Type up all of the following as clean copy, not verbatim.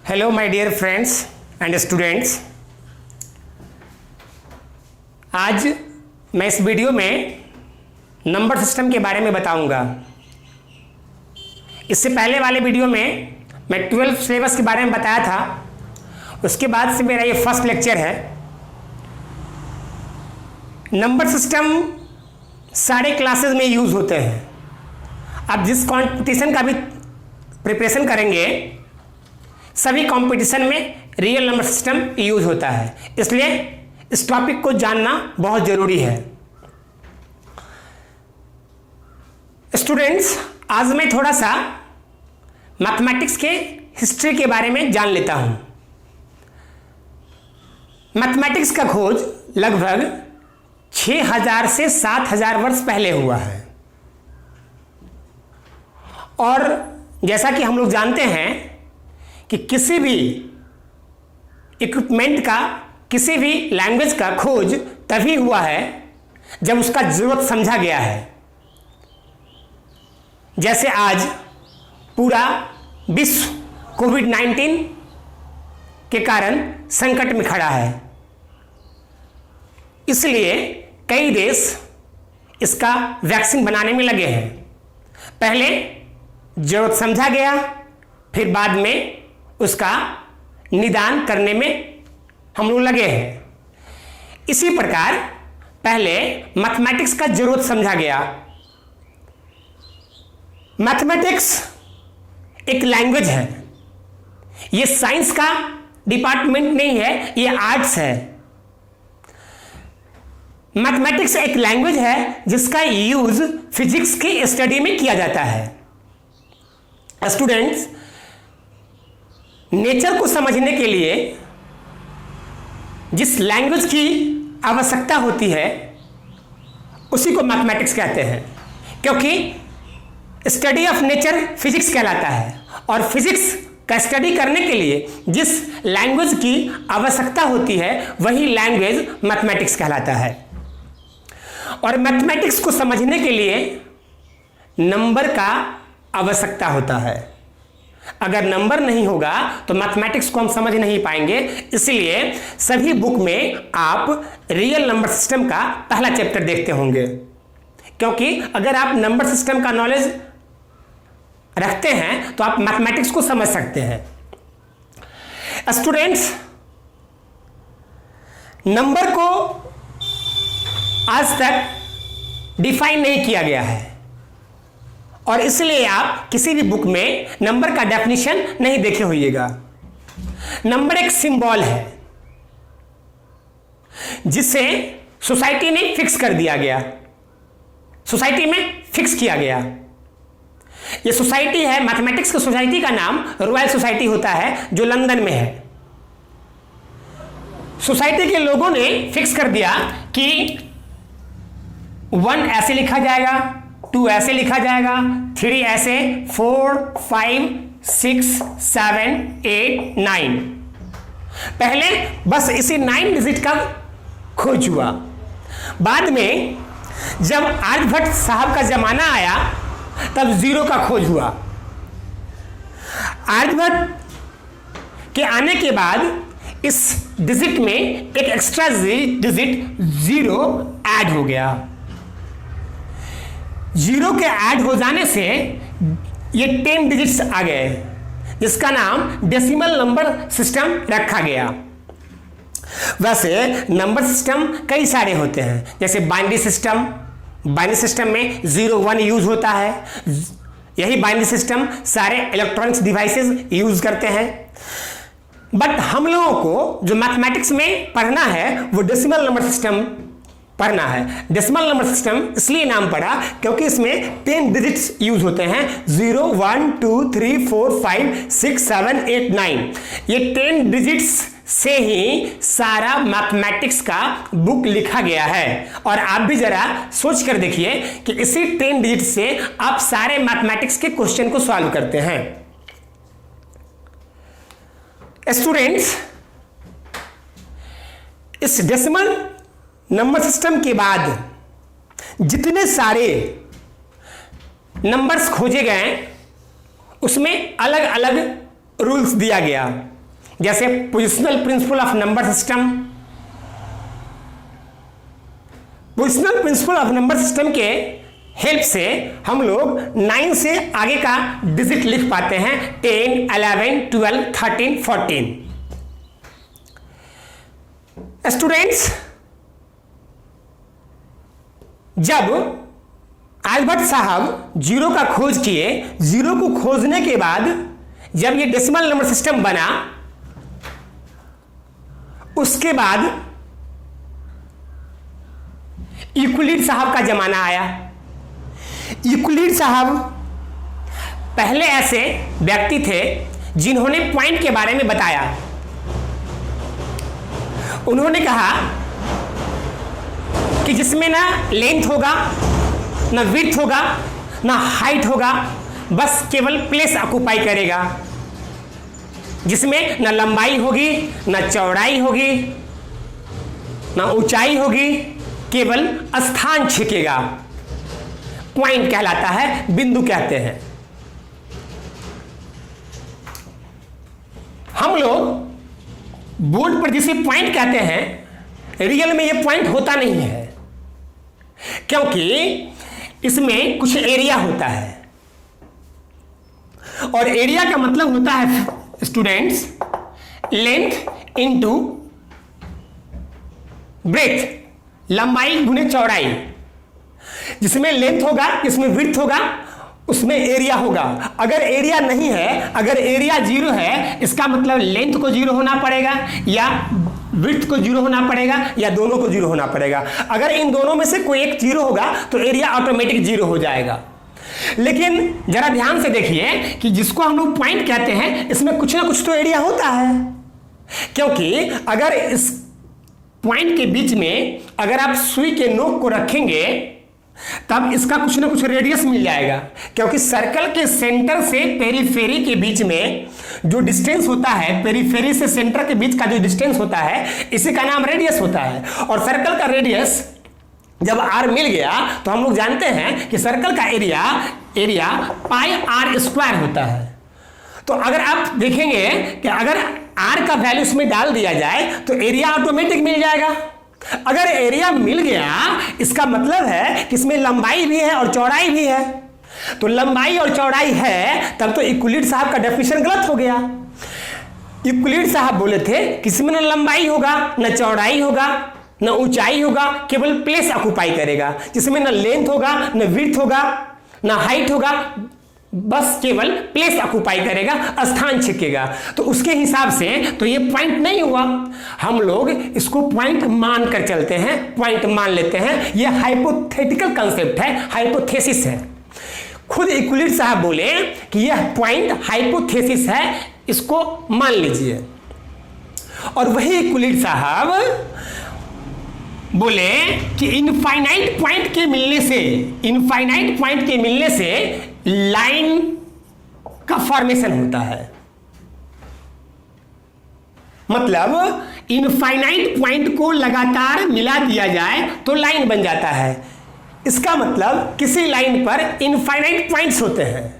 Hello my dear friends and students. आज मैं इस वीडियो में नंबर सिस्टम के बारे में बताऊंगा। इससे पहले वाले वीडियो में मैं 12th सिलेबस के बारे में बताया था। उसके बाद से मेरा ये फर्स्ट लेक्चर है। नंबर सिस्टम सारे क्लासेस में यूज़ होते हैं। अब जिस कंपटीशन का भी प्रिपरेशन करेंगे सभी कंपटीशन में रियल नंबर सिस्टम यूज होता है, इसलिए इस टॉपिक को जानना बहुत जरूरी है। स्टूडेंट्स, आज मैं थोड़ा सा मैथमेटिक्स के हिस्ट्री के बारे में जान लेता हूं। मैथमेटिक्स का खोज लगभग 6000 से 7000 वर्ष पहले हुआ है। और जैसा कि हम लोग जानते हैं कि किसी भी इक्विपमेंट का, किसी भी लैंग्वेज का खोज तभी हुआ है जब उसका जरूरत समझा गया है। जैसे आज पूरा विश्व कोविड-19 के कारण संकट में खड़ा है, इसलिए कई देश इसका वैक्सीन बनाने में लगे हैं। पहले जरूरत समझा गया, फिर बाद में उसका निदान करने में हम लोग लगे हैं। इसी प्रकार पहले मैथमेटिक्स का जरूरत समझा गया। मैथमेटिक्स एक लैंग्वेज है, ये साइंस का डिपार्टमेंट नहीं है, ये आर्ट्स है। मैथमेटिक्स एक लैंग्वेज है जिसका यूज फिजिक्स की स्टडी में किया जाता है। स्टूडेंट्स, नेचर को समझने के लिए जिस लैंग्वेज की आवश्यकता होती है उसी को मैथमेटिक्स कहते हैं, क्योंकि स्टडी ऑफ नेचर फिजिक्स कहलाता है। और फिजिक्स का स्टडी करने के लिए जिस लैंग्वेज की आवश्यकता होती है वही लैंग्वेज मैथमेटिक्स कहलाता है। और मैथमेटिक्स को समझने के लिए नंबर का आवश्यकता होता है। अगर नंबर नहीं होगा तो मैथमेटिक्स को हम समझ नहीं पाएंगे। इसलिए सभी बुक में आप रियल नंबर सिस्टम का पहला चैप्टर देखते होंगे, क्योंकि अगर आप नंबर सिस्टम का नॉलेज रखते हैं तो आप मैथमेटिक्स को समझ सकते हैं। स्टूडेंट्स, नंबर को आज तक डिफाइन नहीं किया गया है और इसलिए आप किसी भी बुक में नंबर का डेफिनेशन नहीं देखे होइएगा। नंबर एक सिंबल है जिसे सोसाइटी ने फिक्स कर दिया गया, सोसाइटी में फिक्स किया गया। यह सोसाइटी है, मैथमेटिक्स की सोसाइटी का नाम रॉयल सोसाइटी होता है जो लंदन में है। सोसाइटी के लोगों ने फिक्स कर दिया कि 1 ऐसे लिखा जाएगा, 2 ऐसे लिखा जाएगा, 3 ऐसे, 4, 5, 6, 7, 8, 9। पहले बस इसी 9 डिजिट का खोज हुआ। बाद में जब आर्यभट्ट साहब का जमाना आया तब 0 का खोज हुआ। आर्यभट्ट के आने के बाद इस डिजिट में एक एक्स्ट्रा डिजिट 0 ऐड हो गया। 0 के ऐड हो जाने से ये 10 डिजिट्स आ गए, जिसका नाम डेसिमल नंबर सिस्टम रखा गया। वैसे नंबर सिस्टम कई सारे होते हैं, जैसे बाइनरी सिस्टम। बाइनरी सिस्टम में 0, 1 यूज होता है। यही बाइनरी सिस्टम सारे इलेक्ट्रॉनिक्स डिवाइसेस यूज करते हैं। बट हम लोगों को जो मैथमेटिक्स में पढ़ना है वो डेसिमल नंबर सिस्टम पढ़ना है। डेसिमल नंबर सिस्टम इसलिए नाम पड़ा क्योंकि इसमें 10 डिजिट्स यूज होते हैं, 0, 1, 2, 3, 4, 5, 6, 7, 8, 9। ये 10 डिजिट्स से ही सारा मैथमेटिक्स का बुक लिखा गया है। और आप भी जरा सोच कर देखिए कि इसी 10 डिजिट से आप सारे मैथमेटिक्स के क्वेश्चन को सॉल्व करते हैं। स्टूडेंट्स, इस डेसिमल नंबर सिस्टम के बाद जितने सारे नंबर्स खोजे गए उसमें अलग अलग रूल्स दिया गया। जैसे positional principle of number system. Positional principle of number system के हेल्प से हम लोग 9 से आगे का डिजिट लिख पाते हैं, 10, 11, 12, 13, 14। स्टूडेंट्स, जब आल्बर्ट साहब जीरो का खोज किए, जीरो को खोजने के बाद जब ये डेसिमल नंबर सिस्टम बना, उसके बाद यूक्लिड साहब का जमाना आया। यूक्लिड साहब पहले ऐसे व्यक्ति थे जिन्होंने पॉइंट के बारे में बताया। उन्होंने कहा कि जिसमें ना लेंथ होगा, ना विड्थ होगा, ना हाइट होगा, बस केवल प्लेस ऑक्युपाई करेगा, जिसमें ना लंबाई होगी, ना चौड़ाई होगी, ना ऊंचाई होगी, केवल स्थान छिकेगा। पॉइंट कहलाता है, बिंदु कहते हैं। हम लोग बोर्ड पर जिसे पॉइंट कहते हैं, रियल में ये पॉइंट होता नहीं है, क्योंकि इसमें कुछ एरिया होता है, और एरिया का मतलब होता है स्टूडेंट्स लेंथ इनटू ब्रेथ, लंबाई गुने चौड़ाई। जिसमें लेंथ होगा, जिसमें विड्थ होगा, उसमें एरिया होगा। अगर एरिया नहीं है, अगर एरिया जीरो है, इसका मतलब लेंथ को जीरो होना पड़ेगा, या विड्थ को जीरो होना पड़ेगा, या दोनों को जीरो होना पड़ेगा। अगर इन दोनों में से कोई एक जीरो होगा तो एरिया ऑटोमेटिक जीरो हो जाएगा। लेकिन जरा ध्यान से देखिए कि जिसको हम लोग पॉइंट कहते हैं, इसमें कुछ ना कुछ तो एरिया होता है, क्योंकि अगर इस पॉइंट के बीच में अगर आप सुई के नोक को रखेंगे तब इसका कुछ ना कुछ रेडियस मिल जाएगा, क्योंकि सर्कल के सेंटर से पेरीफेरी के बीच में जो डिस्टेंस होता है, पेरीफेरी से सेंटर के बीच का जो डिस्टेंस होता है, इसी का नाम रेडियस होता है। और सर्कल का रेडियस जब r मिल गया तो हम लोग जानते हैं कि सर्कल का एरिया पाई r स्क्वायर होता है। तो अगर आप देखेंगे कि अगर r का वैल्यू इसमें डाल दिया जाए तो एरिया ऑटोमेटिक मिल जाएगा। अगर एरिया मिल गया, इसका मतलब है कि इसमें लंबाई भी है और चौड़ाई भी है। तो लंबाई और चौड़ाई है, तब तो यूक्लिड साहब का डेफिनेशन गलत हो गया। यूक्लिड साहब बोले थे कि इसमें न लंबाई होगा, न चौड़ाई होगा, न ऊंचाई होगा, केवल प्लेस ऑक्युपाई करेगा, जिसमें न लेंथ होगा, न विड्थ होगा, न हाइट होगा, बस केवल प्लेस ऑक्युपाई करेगा, स्थान छिकेगा। तो उसके हिसाब से तो ये पॉइंट नहीं हुआ। हम लोग इसको पॉइंट मान कर चलते हैं, पॉइंट मान लेते हैं। ये हाइपोथेटिकल कंसेप्ट है, हाइपोथेसिस है। खुद यूक्लिड साहब बोले कि यह पॉइंट हाइपोथेसिस है, इसको मान लीजिए। और वही यूक्लिड साहब बोले कि इनफाइनाइट पॉइंट के मिलने से लाइन का फॉर्मेशन होता है। मतलब इनफाइनाइट पॉइंट को लगातार मिला दिया जाए तो लाइन बन जाता है। इसका मतलब किसी लाइन पर इनफाइनाइट पॉइंट्स होते हैं।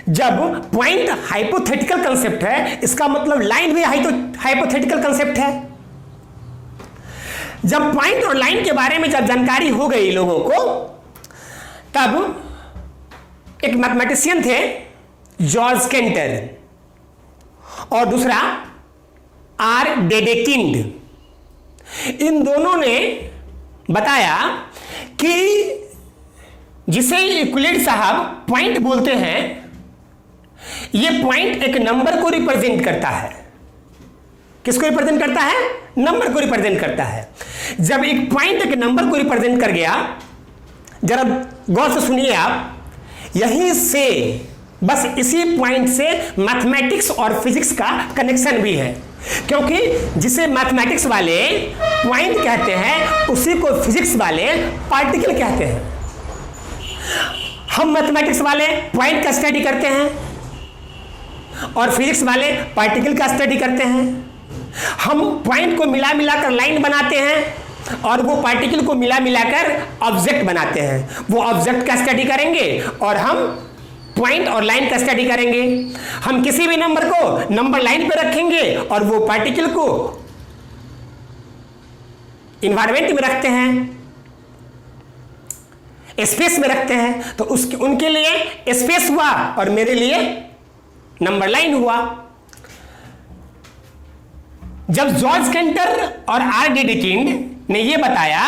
जब पॉइंट हाइपोथेटिकल कंसेप्ट है, इसका मतलब लाइन भी हाइपोथेटिकल कंसेप्ट है। जब पॉइंट और लाइन के बारे में जब जानकारी हो गई लोगों को, तब एक मैथमेटिशियन थे जॉर्ज केंटर और दूसरा आर डेडेकिंड। इन दोनों ने बताया कि जिसे यूक्लिड साहब पॉइंट बोलते हैं, यह पॉइंट एक नंबर को रिप्रेजेंट करता है। किसको रिप्रेजेंट करता है? नंबर को रिप्रेजेंट करता है। जब एक पॉइंट एक नंबर को रिप्रेजेंट कर गया, जरा गौर से सुनिए आप, यहीं से बस इसी पॉइंट से मैथमेटिक्स और फिजिक्स का कनेक्शन भी है, क्योंकि जिसे मैथमेटिक्स वाले पॉइंट कहते हैं उसी को फिजिक्स वाले पार्टिकल कहते हैं। हम मैथमेटिक्स वाले पॉइंट का स्टडी करते हैं और फिजिक्स वाले पार्टिकल का स्टडी करते हैं। हम पॉइंट को मिला मिलाकर लाइन बनाते हैं और वो पार्टिकल को मिला मिलाकर ऑब्जेक्ट बनाते हैं। वो ऑब्जेक्ट का स्टडी करेंगे और हम पॉइंट और लाइन का स्टडी करेंगे। हम किसी भी नंबर को नंबर लाइन पे रखेंगे और वो पार्टिकल को इन्वायरमेंट में रखते हैं, स्पेस में रखते हैं, तो उनके लिए स्पेस हुआ और मेरे लिए नंबर लाइन हुआ। जब जॉर्ज कैंटर और R.D. डिकिंड ने यह बताया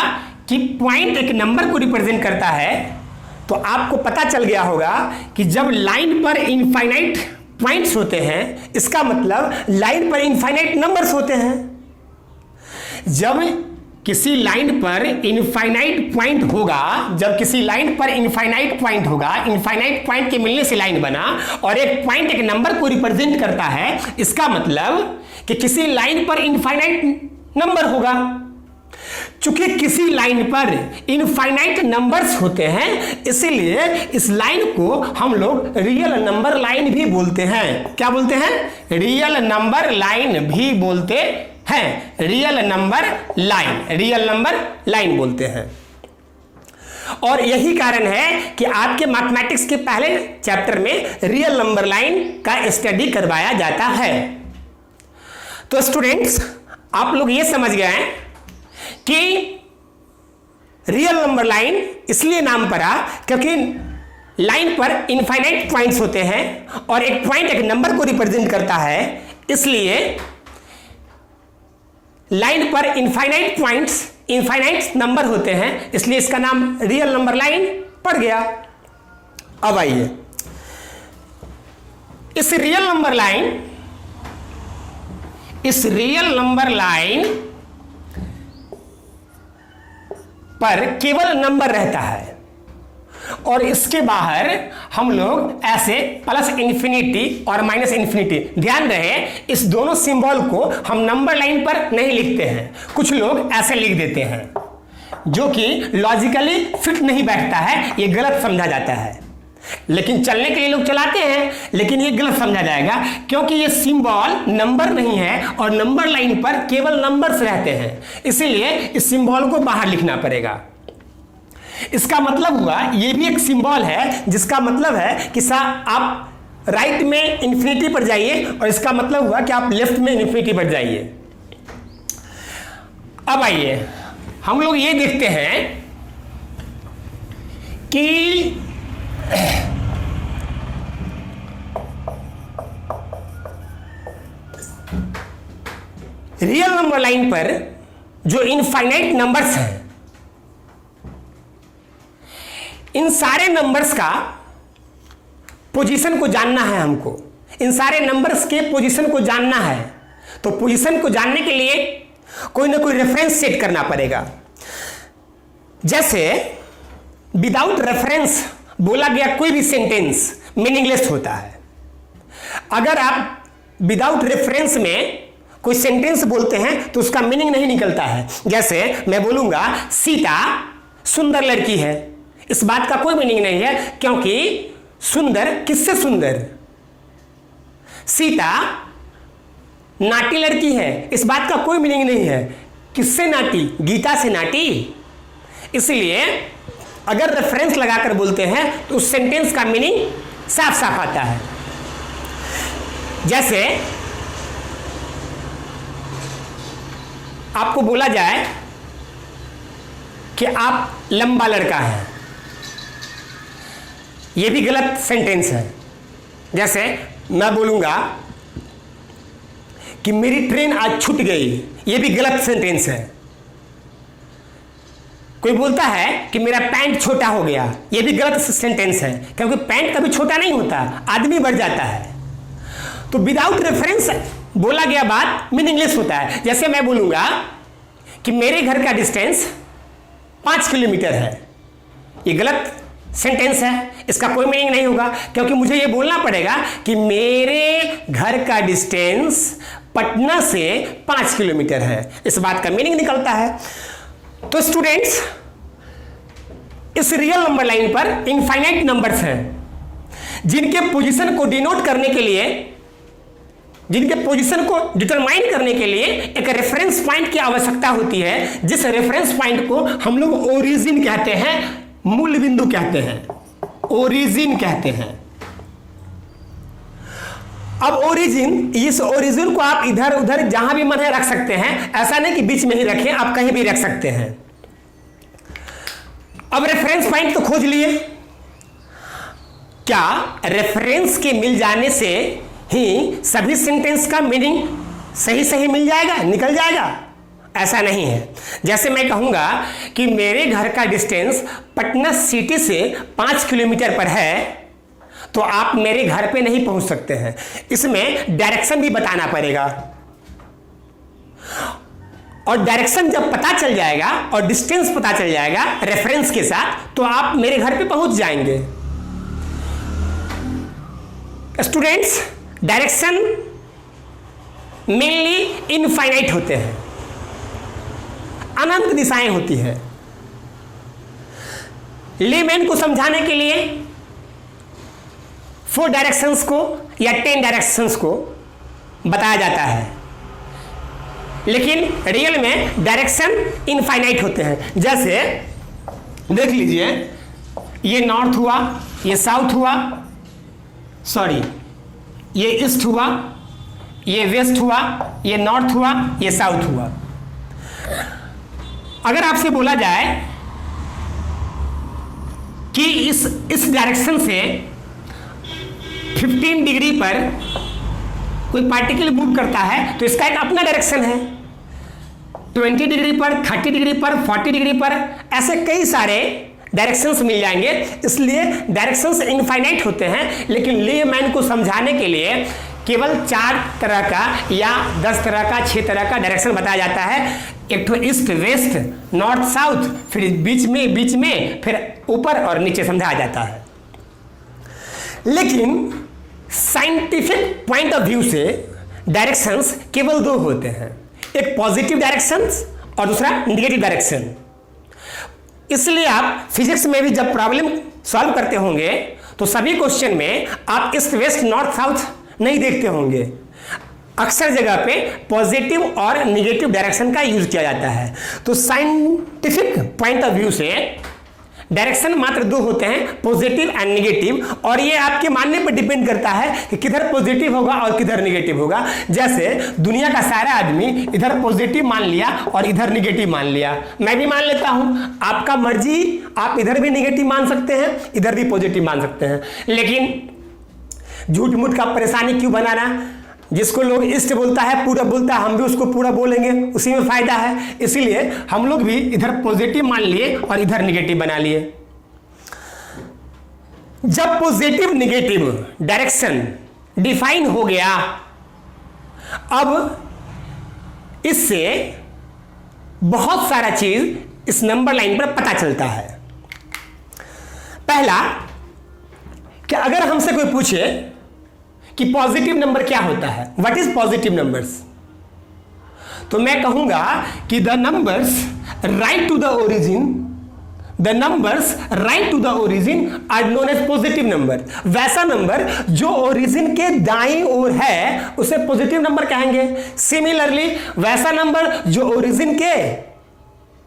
कि पॉइंट एक नंबर को रिप्रेजेंट करता है, तो आपको पता चल गया होगा कि जब लाइन पर इनफाइनाइट पॉइंट्स होते हैं, इसका मतलब लाइन पर इनफाइनाइट नंबर्स होते हैं। जब किसी लाइन पर इनफाइनाइट पॉइंट होगा, जब किसी लाइन पर इनफाइनाइट पॉइंट होगा, इनफाइनाइट पॉइंट के मिलने से लाइन बना और एक पॉइंट एक नंबर को रिप्रेजेंट करता है, इसका मतलब कि किसी लाइन पर इनफाइनाइट नंबर होगा। चूंकि किसी लाइन पर इनफाइनाइट नंबर्स होते हैं, इसीलिए इस लाइन को हम लोग रियल नंबर लाइन भी बोलते हैं। क्या बोलते हैं? रियल नंबर लाइन भी बोलते हैं। रियल नंबर लाइन बोलते हैं। और यही कारण है कि आपके मैथमेटिक्स के पहले चैप्टर में रियल नंबर लाइन का स्टडी करवाया जाता है। तो स्टूडेंट्स, आप लोग ये समझ गए हैं कि रियल नंबर लाइन इसलिए नाम पड़ा क्योंकि लाइन पर इनफाइनाइट पॉइंट्स होते हैं और एक पॉइंट एक नंबर को रिप्रेजेंट करता है, इसलिए लाइन पर इनफाइनाइट पॉइंट्स, इनफाइनाइट नंबर होते हैं, इसलिए इसका नाम रियल नंबर लाइन पड़ गया। अब आइए, इस रियल नंबर लाइन पर केवल नंबर रहता है और इसके बाहर हम लोग ऐसे प्लस इन्फिनिटी और माइनस इन्फिनिटी, ध्यान रहे इस दोनों सिंबल को हम नंबर लाइन पर नहीं लिखते हैं। कुछ लोग ऐसे लिख देते हैं जो कि लॉजिकली फिट नहीं बैठता है, ये गलत समझा जाता है। लेकिन चलने के लिए लोग चलाते हैं, लेकिन ये गलत समझा जाएगा क्योंकि ये सिंबल नंबर नहीं है और नंबर लाइन पर केवल नंबर्स रहते हैं, इसीलिए इस सिंबल को बाहर लिखना पड़ेगा। इसका मतलब हुआ ये भी एक सिंबल है जिसका मतलब है कि आप राइट में इन्फिनिटी पर जाइए और इसका मतलब हुआ कि आप लेफ्ट में इन्फिनिटी पर जाइए। अब आइए, हम लोग ये देखते हैं कि रियल नंबर लाइन पर जो इनफाइनाइट नंबर्स हैं, इन सारे नंबर्स का पोजीशन को जानना है हमको। इन सारे नंबर्स के पोजीशन को जानना है, तो पोजीशन को जानने के लिए कोई ना कोई रेफरेंस सेट करना पड़ेगा। जैसे विदाउट रेफरेंस बोला गया कोई भी सेंटेंस मीनिंगलेस होता है। अगर आप विदाउट रेफरेंस में कोई सेंटेंस बोलते हैं तो उसका मीनिंग नहीं निकलता है। जैसे मैं बोलूंगा सीता सुंदर लड़की है, इस बात का कोई मीनिंग नहीं है क्योंकि सुंदर किससे सुंदर? सीता नाटी लड़की है, इस बात का कोई मीनिंग नहीं है। किससे नाटी? गीता से नाटी। इसलिए अगर रेफरेंस लगाकर बोलते हैं तो उस सेंटेंस का मीनिंग साफ साफ आता है। जैसे आपको बोला जाए कि आप लंबा लड़का है, यह भी गलत सेंटेंस है। जैसे मैं बोलूंगा कि मेरी ट्रेन आज छूट गई, यह भी गलत सेंटेंस है। कोई बोलता है कि मेरा पैंट छोटा हो गया, यह भी गलत सेंटेंस है क्योंकि पैंट कभी छोटा नहीं होता, आदमी बढ़ जाता है। तो विदाउट रेफरेंस बोला गया बात मीनिंगलेस होता है। जैसे मैं बोलूंगा कि मेरे घर का डिस्टेंस 5 किलोमीटर है, यह गलत सेंटेंस है, इसका कोई मीनिंग नहीं होगा क्योंकि मुझे यह बोलना पड़ेगा कि मेरे घर का डिस्टेंस पटना से 5 किलोमीटर है, इस बात का मीनिंग निकलता है। तो स्टूडेंट्स, इस रियल नंबर लाइन पर इनफाइनाइट नंबर्स हैं जिनके पोजीशन को डिनोट करने के लिए, जिनके पोजीशन को डिटरमाइन करने के लिए एक रेफरेंस पॉइंट की आवश्यकता होती है, जिस रेफरेंस पॉइंट को हम लोग ओरिजिन कहते हैं, मूल बिंदु कहते हैं, ओरिजिन कहते हैं। अब ओरिजिन, इस ओरिजिन को आप इधर उधर जहां भी मन है रख सकते हैं, ऐसा नहीं कि बीच में ही रखें, आप कहीं भी रख सकते हैं। अब रेफरेंस पॉइंट तो खोज लिए, क्या रेफरेंस के मिल जाने से ही सभी सेंटेंस का मीनिंग सही सही मिल जाएगा, निकल जाएगा? ऐसा नहीं है। जैसे मैं कहूंगा कि मेरे घर का डिस्टेंस पटना सिटी से 5 किलोमीटर पर है, तो आप मेरे घर पे नहीं पहुंच सकते हैं। इसमें डायरेक्शन भी बताना पड़ेगा, और डायरेक्शन जब पता चल जाएगा और डिस्टेंस पता चल जाएगा रेफरेंस के साथ, तो आप मेरे घर पे पहुंच जाएंगे। स्टूडेंट्स, डायरेक्शन मेनली इनफाइनाइट होते हैं, अनंत दिशाएं होती है। लेमैन को समझाने के लिए 4 डायरेक्शंस को या 10 डायरेक्शंस को बताया जाता है, लेकिन रियल में डायरेक्शन इनफाइनाइट होते हैं। जैसे देख लीजिए, ये नॉर्थ हुआ, ये साउथ हुआ, सॉरी ये ईस्ट हुआ, ये वेस्ट हुआ, ये नॉर्थ हुआ, ये साउथ हुआ। अगर आपसे बोला जाए कि इस डायरेक्शन से 15 डिग्री पर कोई पार्टिकल मूव करता है, तो इसका एक अपना डायरेक्शन है। 20 डिग्री पर, 30 डिग्री पर, 40 डिग्री पर, ऐसे कई सारे डायरेक्शंस मिल जाएंगे। इसलिए डायरेक्शंस इनफाइनाइट होते हैं, लेकिन लेमैन को समझाने के लिए केवल 4 तरह का या 10 तरह का, 6 तरह का डायरेक्शन बताया जाता है। एक तो ईस्ट वेस्ट, नॉर्थ साउथ, फिर बीच में, फिर ऊपर और नीचे समझाया जाता है। लेकिन साइंटिफिक पॉइंट ऑफ व्यू से डायरेक्शंस केवल 2 होते हैं, एक पॉजिटिव डायरेक्शंस और दूसरा नेगेटिव डायरेक्शन। इसलिए आप फिजिक्स में भी जब प्रॉब्लम सॉल्व करते होंगे तो सभी क्वेश्चन में आप ईस्ट वेस्ट नॉर्थ साउथ नहीं देखते होंगे। अक्सर जगह पे पॉजिटिव और नेगेटिव डायरेक्शन का यूज किया जाता है। तो साइंटिफिक पॉइंट ऑफ व्यू से डायरेक्शन मात्र 2 होते हैं, पॉजिटिव एंड नेगेटिव, और ये आपके मानने पर डिपेंड करता है कि किधर पॉजिटिव होगा और किधर नेगेटिव होगा। जैसे दुनिया का सारा आदमी इधर पॉजिटिव मान लिया और इधर नेगेटिव मान लिया, मैं भी मान लेता हूं, आपका मर्जी, आप इधर भी नेगेटिव मान सकते हैं, इधर भी पॉजिटिव मान सकते हैं। लेकिन झूठ मूठ का परेशानी क्यों बनाना? जिसको लोग ईस्ट बोलता है, पूरा बोलता है, हम भी उसको पूरा बोलेंगे, उसी में फायदा है। इसीलिए हम लोग भी इधर पॉजिटिव मान लिए और इधर नेगेटिव बना लिए। जब पॉजिटिव नेगेटिव डायरेक्शन डिफाइन हो गया, अब इससे बहुत सारा चीज इस नंबर लाइन पर पता चलता है। पहला कि अगर हमसे कोई पूछे कि पॉजिटिव नंबर क्या होता है, व्हाट इज पॉजिटिव नंबर्स, तो मैं कहूंगा कि the numbers right to the origin, the numbers right to the origin are known as positive number. वैसा नंबर जो ओरिजिन के दाईं ओर है उसे पॉजिटिव नंबर कहेंगे। सिमिलरली वैसा नंबर जो ओरिजिन के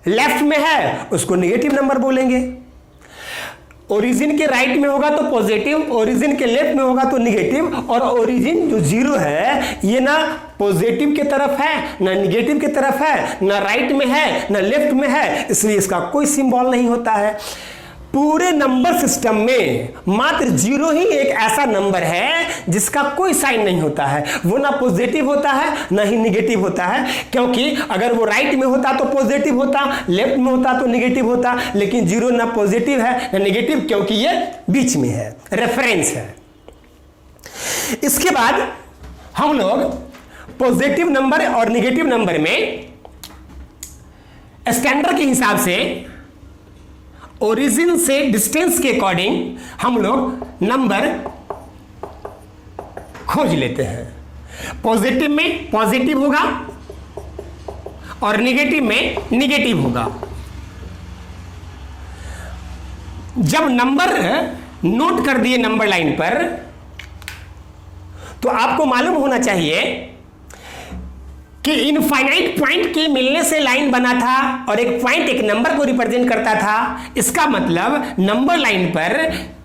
लेफ्ट में है उसको नेगेटिव नंबर बोलेंगे। ओरिजिन के राइट में होगा तो पॉजिटिव, ओरिजिन के लेफ्ट में होगा तो नेगेटिव, और ओरिजिन जो 0 है ये ना पॉजिटिव की तरफ है, ना नेगेटिव की तरफ है, ना राइट में है, ना लेफ्ट में है, इसलिए इसका कोई सिंबल नहीं होता है। पूरे नंबर सिस्टम में मात्र 0 ही एक ऐसा नंबर है जिसका कोई साइन नहीं होता है। वो ना पॉजिटिव होता है ना ही नेगेटिव होता है, क्योंकि अगर वो राइट में होता तो पॉजिटिव होता, लेफ्ट में होता तो नेगेटिव होता, लेकिन 0 ना पॉजिटिव है ना नेगेटिव, क्योंकि ये बीच में है, रेफरेंस है। इसके बाद हम लोग पॉजिटिव नंबर और नेगेटिव नंबर में स्टैंडर्ड के हिसाब से ओरिजिन से डिस्टेंस के अकॉर्डिंग हम लोग नंबर खोज लेते हैं। पॉजिटिव में पॉजिटिव होगा और नेगेटिव में नेगेटिव होगा। जब नंबर नोट कर दिए नंबर लाइन पर, तो आपको मालूम होना चाहिए कि इनफाइनाइट पॉइंट के मिलने से लाइन बना था और एक पॉइंट एक नंबर को रिप्रेजेंट करता था। इसका मतलब नंबर लाइन पर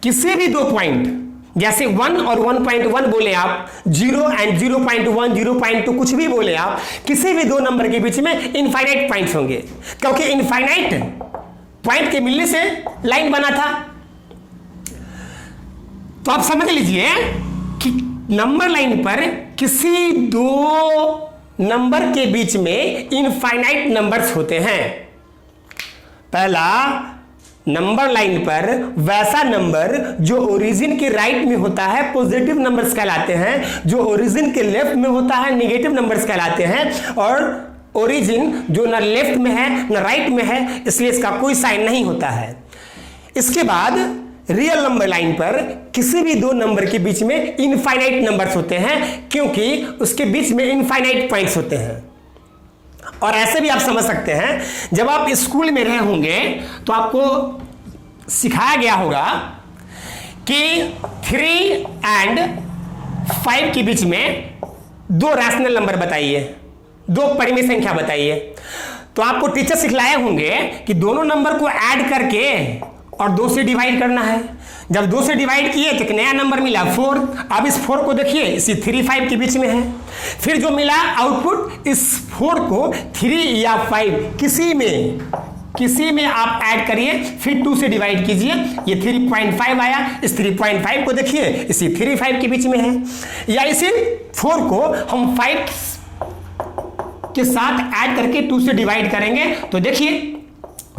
किसी भी 2 पॉइंट जैसे 1 और 1.1 बोले आप, 0 एंड 0.1, 0.2 कुछ भी बोले आप, किसी भी दो नंबर के बीच में इनफाइनाइट पॉइंट्स होंगे, क्योंकि इनफाइनाइट पॉइंट के मिलने से लाइन बना था। तो आप समझ लीजिए कि नंबर लाइन पर किसी दो नंबर के बीच में इनफाइनाइट नंबर्स होते हैं। पहला, नंबर लाइन पर वैसा नंबर जो ओरिजिन के राइट में होता है पॉजिटिव नंबर्स कहलाते हैं, जो ओरिजिन के लेफ्ट में होता है नेगेटिव नंबर्स कहलाते हैं, और ओरिजिन जो न लेफ्ट में है न राइट में है, इसलिए इसका कोई साइन नहीं होता है। इसके बाद रियल नंबर लाइन पर किसी भी दो नंबर के बीच में इनफाइनाइट नंबर्स होते हैं, क्योंकि उसके बीच में इनफाइनाइट पॉइंट्स होते हैं। और ऐसे भी आप समझ सकते हैं, जब आप स्कूल में रहे होंगे तो आपको सिखाया गया होगा कि 3 एंड 5 के बीच में दो रैशनल नंबर बताइए, दो परिमेय संख्या बताइए। तो आपको टीचर सिखलाए होंगे कि दोनों नंबर को ऐड करके और 2 से डिवाइड करना है। जब 2 से डिवाइड किए तो एक नया नंबर मिला 4। अब इस 4 को देखिए, इसी 3, 5 के बीच में है। फिर जो मिला आउटपुट, इस 4 को 3 या 5 किसी में आप ऐड करिए, फिर 2 से डिवाइड कीजिए, ये 3.5 आया। इस 3.5 को देखिए, इसी 3, 5 के बीच में है। या इसी 4 को हम 5 के साथ ऐड करके 2 से डिवाइड करेंगे, तो देखिए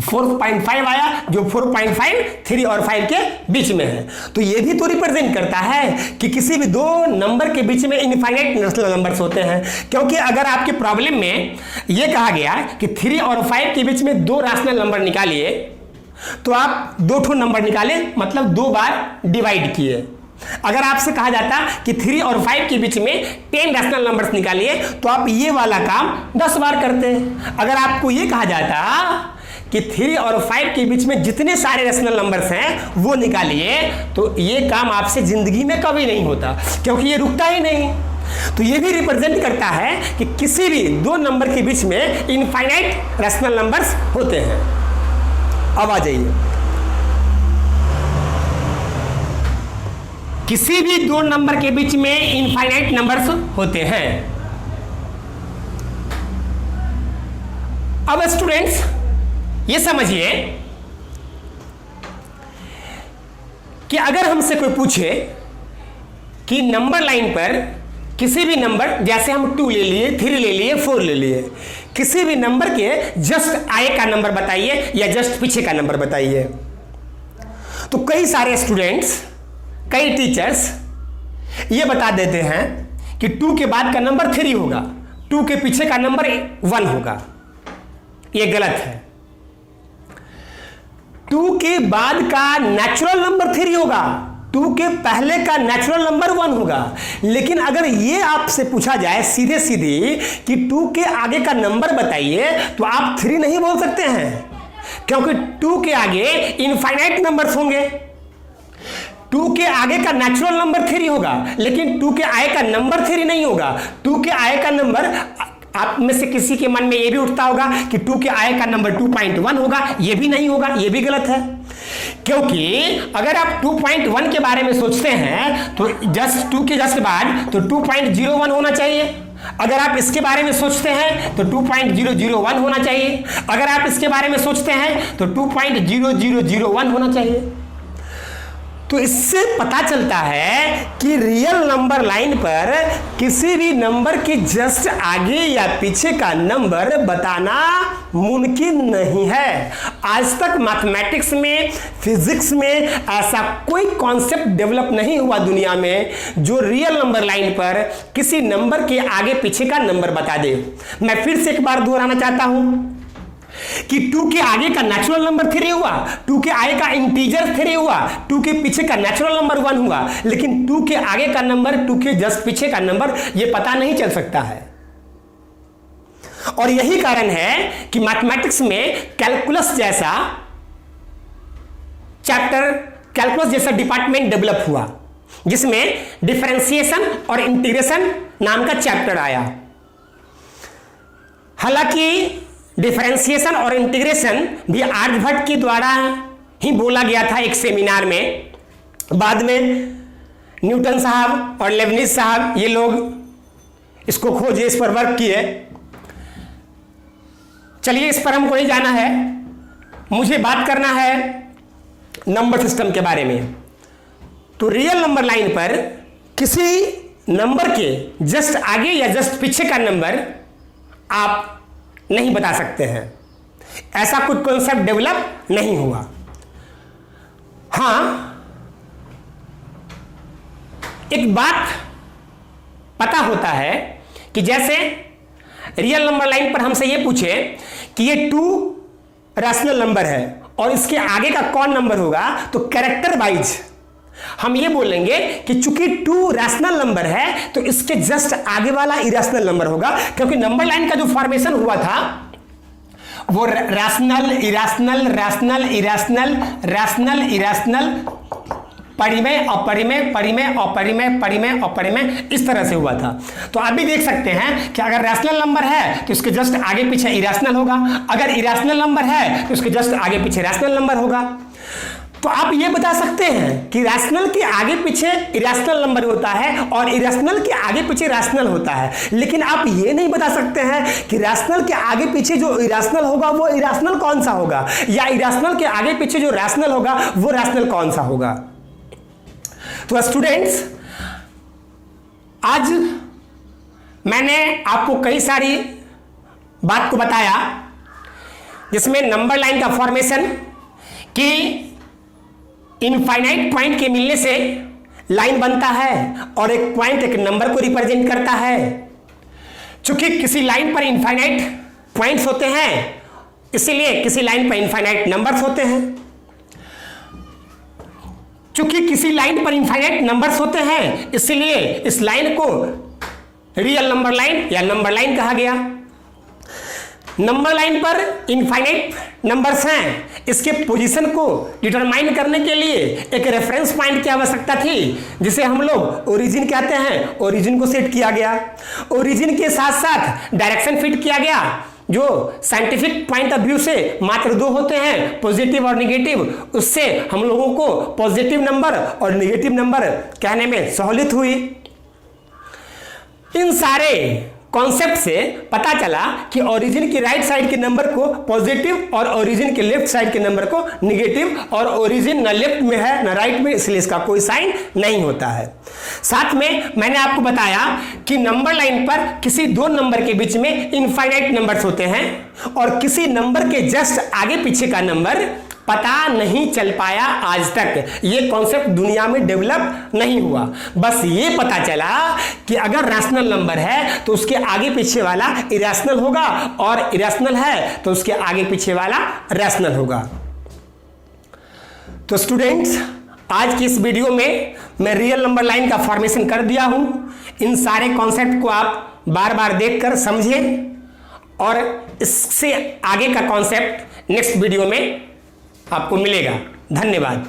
4.5 आया, जो 4.5 3 और 5 के बीच में है। तो ये भी तो रिप्रेजेंट करता है कि किसी भी दो नंबर के बीच में इनफाइनाइट रैशनल नंबर्स होते हैं। क्योंकि अगर आपके प्रॉब्लम में ये कहा गया कि 3 और 5 के बीच में दो रैशनल नंबर निकालिए, तो आप 2 ठो नंबर निकाले, मतलब 2 बार डिवाइड किए। अगर आपसे कहा जाता कि 3 और 5 के बीच में 10 रैशनल नंबर्स निकालिए, तो आप ये वाला काम 10 बार करते। अगर आपको ये कहा जाता कि 3 और 5 के बीच में जितने सारे रैशनल नंबर्स हैं वो निकालिए, तो ये काम आपसे जिंदगी में कभी नहीं होता, क्योंकि ये रुकता ही नहीं। तो ये भी रिप्रेजेंट करता है कि किसी भी दो नंबर के बीच में इनफाइनाइट रैशनल नंबर्स होते हैं। अब आ जाइए, किसी भी दो नंबर के बीच में इनफाइनाइट नंबर्स होते हैं। अब स्टूडेंट्स ये समझिए कि अगर हमसे कोई पूछे कि नंबर लाइन पर किसी भी नंबर, जैसे हम 2 ले लिए, 3 ले लिए, 4 ले लिए, किसी भी नंबर के जस्ट आगे का नंबर बताइए या जस्ट पीछे का नंबर बताइए, तो कई सारे स्टूडेंट्स, कई टीचर्स ये बता देते हैं कि 2 के बाद का नंबर 3 होगा, 2 के पीछे का नंबर 1 होगा। ये गलत है। 2 के बाद का नेचुरल नंबर 3 होगा, 2 के पहले का नेचुरल नंबर 1 होगा। लेकिन अगर ये आपसे पूछा जाए सीधे सीधे कि 2 के आगे का नंबर बताइए, तो आप 3 नहीं बोल सकते हैं, क्योंकि 2 के आगे इनफाइनाइट नंबर्स होंगे। 2 के आगे का नेचुरल नंबर 3 होगा, लेकिन 2 के आगे का नंबर 3 नहीं होगा। 2 के आगे का नंबर, आप में से किसी के मन में ये भी उठता होगा कि 2 के आगे का नंबर 2.1 होगा, ये भी नहीं होगा, ये भी गलत है। क्योंकि अगर आप 2.1 के बारे में सोचते हैं तो जस्ट 2 के जस्ट बाद तो 2.01 होना चाहिए। अगर आप इसके बारे में सोचते हैं तो 2.001 होना चाहिए। अगर आप इसके बारे में सोचते हैं तो 2.0001 होना चाहिए। तो इससे पता चलता है कि रियल नंबर लाइन पर किसी भी नंबर के जस्ट आगे या पीछे का नंबर बताना मुमकिन नहीं है। आज तक मैथमेटिक्स में, फिजिक्स में ऐसा कोई कॉन्सेप्ट डेवलप नहीं हुआ दुनिया में जो रियल नंबर लाइन पर किसी नंबर के आगे पीछे का नंबर बता दे। मैं फिर से एक बार दोहराना चाहता हूं कि 2 के आगे का नेचुरल नंबर 3 हुआ, 2 के आगे का इंटीजर 3 हुआ, 2 के पीछे का नेचुरल नंबर 1 हुआ, लेकिन 2 के आगे का नंबर, 2 के जस्ट पीछे का नंबर ये पता नहीं चल सकता है। और यही कारण है कि मैथमेटिक्स में कैलकुलस जैसा चैप्टर, कैलकुलस जैसा डिपार्टमेंट डेवलप हुआ, जिसमें डिफरेंशिएशन और इंटीग्रेशन नाम का चैप्टर आया। हालांकि डिफरेंशिएशन और इंटीग्रेशन भी आर्यभट्ट के द्वारा ही बोला गया था एक सेमिनार में। बाद में न्यूटन साहब और लेबनिज साहब ये लोग इसको खोजे, इस पर वर्क किए। चलिए इस पर हमको नहीं जाना है, मुझे बात करना है नंबर सिस्टम के बारे में। तो रियल नंबर लाइन पर किसी नंबर के जस्ट आगे या जस्ट पीछे का नंबर आप नहीं बता सकते हैं, ऐसा कुछ कॉन्सेप्ट डेवलप नहीं हुआ। हाँ, एक बात पता होता है कि जैसे रियल नंबर लाइन पर हमसे ये पूछे कि ये 2 रैशनल नंबर है और इसके आगे का कौन नंबर होगा, तो कैरेक्टर वाइज हम ये बोलेंगे कि चूंकि 2 रैशनल नंबर है तो इसके जस्ट आगे वाला इरेशनल नंबर होगा, क्योंकि नंबर लाइन का जो फॉर्मेशन हुआ था वो rational irrational rational irrational rational irrational परिमेय अपरिमेय परिमेय अपरिमेय परिमेय अपरिमेय इस तरह से हुआ था। तो आप भी देख सकते हैं कि अगर रैशनल नंबर है तो इसके जस्ट आगे पीछे इरेशनल होगा, अगर इरेशनल नंबर है तो इसके जस्ट आगे पीछे रैशनल नंबर होगा। तो आप ये बता सकते हैं कि रैशनल के आगे पीछे इरेशनल नंबर होता है और इरेशनल के आगे पीछे रैशनल होता है, लेकिन आप ये नहीं बता सकते हैं कि रैशनल के आगे पीछे जो इरेशनल होगा वो इरेशनल कौन सा होगा, या इरेशनल के आगे पीछे जो रैशनल होगा वो रैशनल कौन सा होगा। तो स्टूडेंट्स, आज मैंने आपको कई सारी बात को बताया जिसमें नंबर लाइन का फॉर्मेशन कि इनफाइनाइट पॉइंट के मिलने से लाइन बनता है और एक पॉइंट एक नंबर को रिप्रेजेंट करता है। चूंकि किसी लाइन पर इनफाइनाइट पॉइंट्स होते हैं इसलिए किसी लाइन पर इनफाइनाइट नंबर्स होते हैं। चूंकि किसी लाइन पर इनफाइनाइट नंबर्स होते हैं इसलिए इस लाइन को रियल नंबर लाइन या नंबर लाइन कहा गया। नंबर लाइन पर इनफाइनाइट नंबर्स हैं, इसके पोजीशन को डिटरमाइन करने के लिए एक रेफरेंस पॉइंट की आवश्यकता थी जिसे हम लोग ओरिजिन कहते हैं। ओरिजिन को सेट किया गया, ओरिजिन के साथ साथ डायरेक्शन फिट किया गया जो साइंटिफिक पॉइंट ऑफ व्यू से मात्र 2 होते हैं, पॉजिटिव और नेगेटिव। उससे हम लोगों को पॉजिटिव नंबर और नेगेटिव नंबर कहने में सहूलियत हुई। इन सारे कॉन्सेप्ट से पता चला कि ओरिजिन की राइट साइड के नंबर को पॉजिटिव और ओरिजिन के लेफ्ट साइड के नंबर को नेगेटिव, और ओरिजिन न लेफ्ट में है न राइट में, इसलिए इसका कोई साइन नहीं होता है। साथ में मैंने आपको बताया कि नंबर लाइन पर किसी 2 नंबर के बीच में इनफाइनाइट नंबर्स होते हैं और किसी नंबर के जस्ट आगे पीछे का नंबर पता नहीं चल पाया आज तक। ये कॉन्सेप्ट दुनिया में डेवलप नहीं हुआ। बस ये पता चला कि अगर रैशनल नंबर है तो उसके आगे पीछे वाला इरेशनल होगा और इरेशनल है तो उसके आगे पीछे वाला रैशनल होगा। तो स्टूडेंट्स, आज की इस वीडियो में मैं रियल नंबर लाइन का फॉर्मेशन कर दिया हूं। इन सारे कॉन्सेप्ट को आप बार बार देखकर समझें और इससे आगे का कॉन्सेप्ट नेक्स्ट वीडियो में आपको मिलेगा। धन्यवाद।